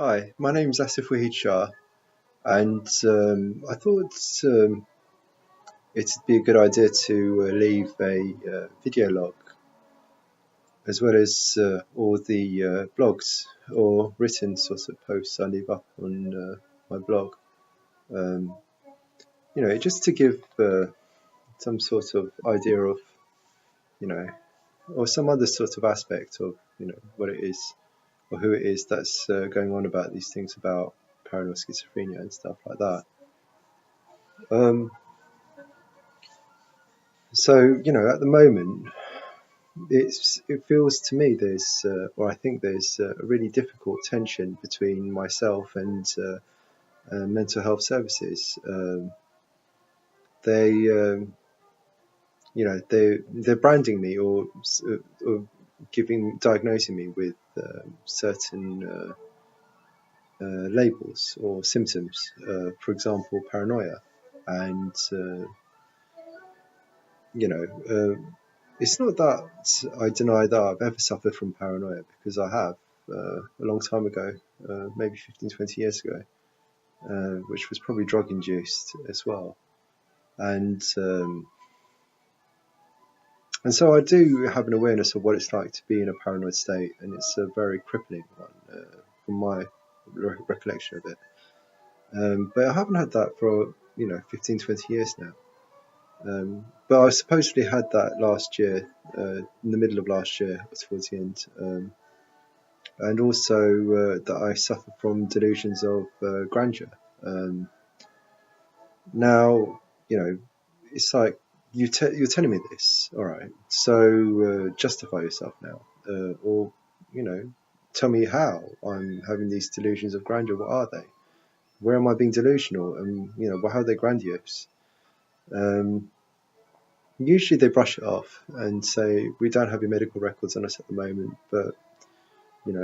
Hi, my name's Asif Wahid Shah, and I thought it'd be a good idea to leave a video log as well as all the blogs or written sort of posts I leave up on my blog. Um, just to give some sort of idea of, you know, or some other sort of aspect of, what it is or who it is that's going on about these things about paranoid schizophrenia and stuff like that. Um, at the moment, it feels to me or I think there's a really difficult tension between myself and mental health services. They, they're branding me or diagnosing me with certain labels or symptoms. For example, paranoia, and you know. It's not that I deny that I've ever suffered from paranoia, because I have a long time ago, maybe 15, 20 years ago, which was probably drug induced as well. And so I do have an awareness of what it's like to be in a paranoid state, and it's a very crippling one from my recollection of it. But I haven't had that for 15, 20 years now. But I supposedly had that last year, in the middle of last year, towards the end. And also that I suffer from delusions of grandeur. Um, Now, it's like you're telling me this, all right? So justify yourself now, or tell me how I'm having these delusions of grandeur. What are they? Where am I being delusional? And how are they grandiose? Um, Usually they brush it off and say, we don't have your medical records on us at the moment, but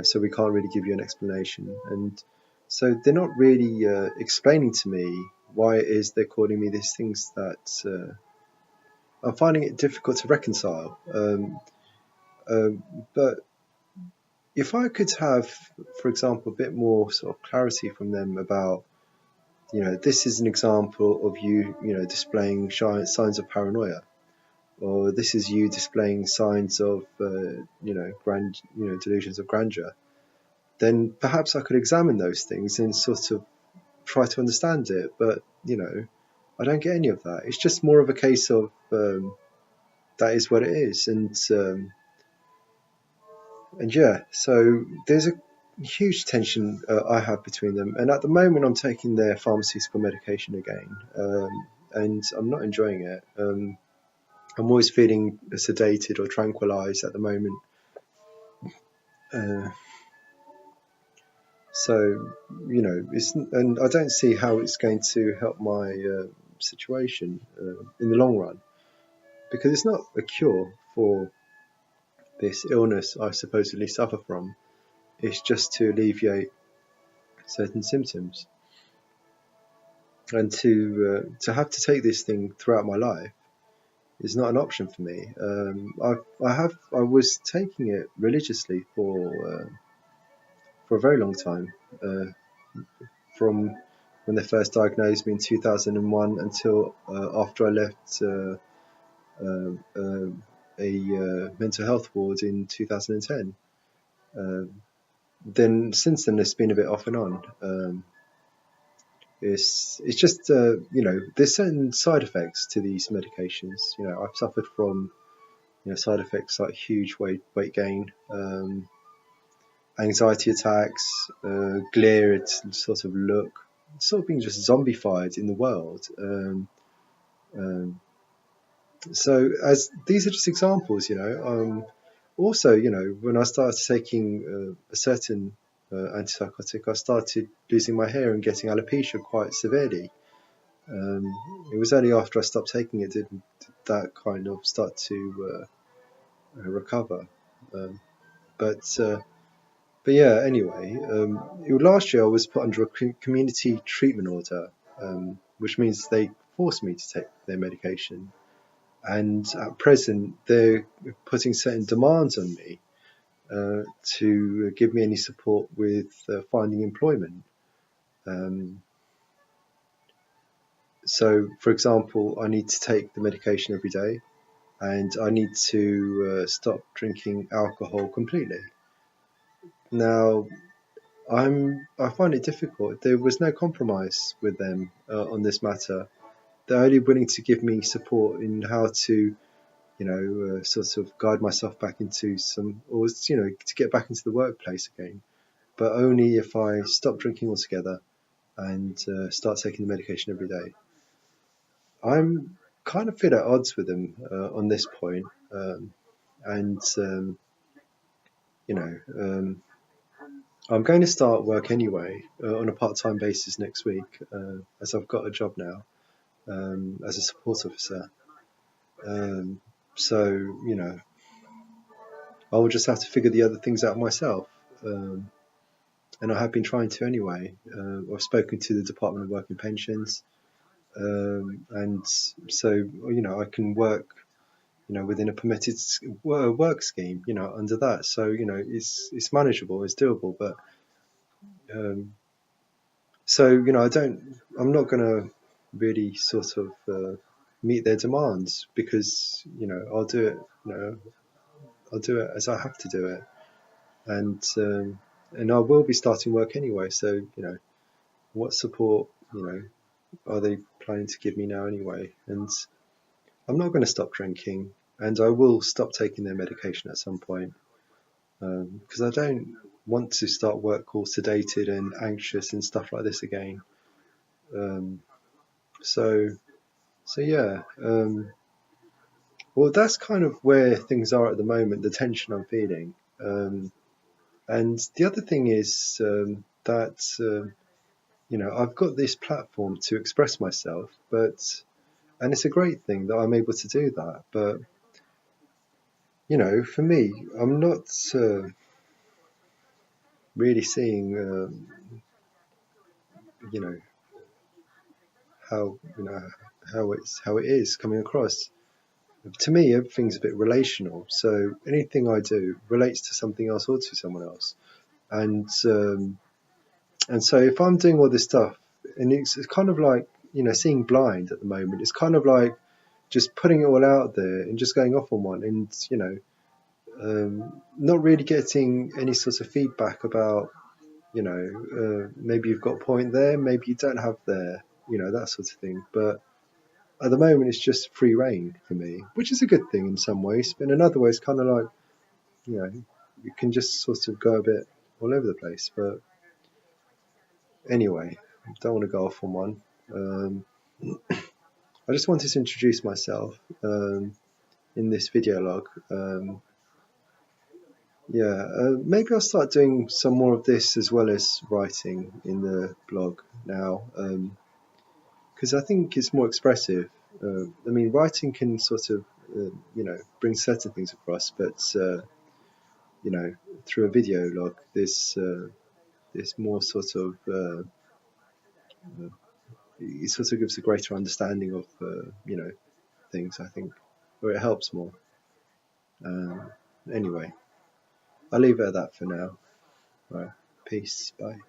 so we can't really give you an explanation. And so they're not really explaining to me why it is they're calling me these things that I'm finding it difficult to reconcile. But if I could have, for example, a bit more sort of clarity from them about, this is an example of you, displaying signs of paranoia, or this is you displaying signs of, delusions of grandeur, then perhaps I could examine those things and sort of try to understand it. But I don't get any of that. It's just more of a case of that is what it is, and yeah. So there's a huge tension I have between them, and at the moment I'm taking their pharmaceutical medication again, and I'm not enjoying it. I'm always feeling sedated or tranquilized at the moment. Uh, So, and I don't see how it's going to help my situation in the long run, because it's not a cure for this illness I supposedly suffer from. It's just to alleviate certain symptoms, and to have to take this thing throughout my life is not an option for me. I was taking it religiously for a very long time. From when they first diagnosed me in 2001 until after I left uh, uh, a mental health ward in 2010. Then since then, it's been a bit off and on. It's just there's certain side effects to these medications. I've suffered from side effects like huge weight gain, anxiety attacks, glare, sort of look, sort of being just zombified in the world. Um, so as these are just examples, also, when I started taking a certain antipsychotic, I started losing my hair and getting alopecia quite severely. Um, it was only after I stopped taking it did that kind of start to recover. Um, but yeah, anyway, last year I was put under a community treatment order, which means they forced me to take their medication. And at present, they're putting certain demands on me to give me any support with finding employment. So, for example, I need to take the medication every day, and I need to stop drinking alcohol completely. Now, I find it difficult. There was no compromise with them on this matter. They're only willing to give me support in how to, sort of guide myself back into or to get back into the workplace again. But only if I stop drinking altogether and start taking the medication every day. I'm kind of feel at odds with them on this point, and I'm going to start work anyway on a part-time basis next week, as I've got a job now as a support officer. So I will just have to figure the other things out myself, and I have been trying to anyway. I've spoken to the Department of Work and Pensions, and so I can work within a permitted work scheme, under that. So it's manageable, it's doable, but so I'm not going to really sort of meet their demands, because I'll do it as I have to do it, and I will be starting work anyway. So what support are they planning to give me now anyway? And I'm not going to stop drinking, and I will stop taking their medication at some point, because I don't want to start work all sedated and anxious and stuff like this again. So yeah. Well, that's kind of where things are at the moment, the tension I'm feeling. And the other thing is that I've got this platform to express myself, and it's a great thing that I'm able to do that. But for me, I'm not really seeing how how it is coming across. To me, everything's a bit relational. So anything I do relates to something else or to someone else, and so if I'm doing all this stuff, and it's kind of like seeing blind at the moment. It's kind of like just putting it all out there and just going off on one, and not really getting any sort of feedback about maybe you've got a point there, maybe you don't have there, that sort of thing. But at the moment, it's just free reign for me, which is a good thing in some ways. But in another way, it's kind of like you can just sort of go a bit all over the place. But anyway, don't want to go off on one. I just wanted to introduce myself in this video log. Maybe I'll start doing some more of this as well as writing in the blog now, because I think it's more expressive. I mean, writing can sort of, bring certain things across, but through a video log, there's more sort of, it sort of gives a greater understanding of, things, I think, or it helps more. Anyway, I'll leave it at that for now. Right, peace, bye.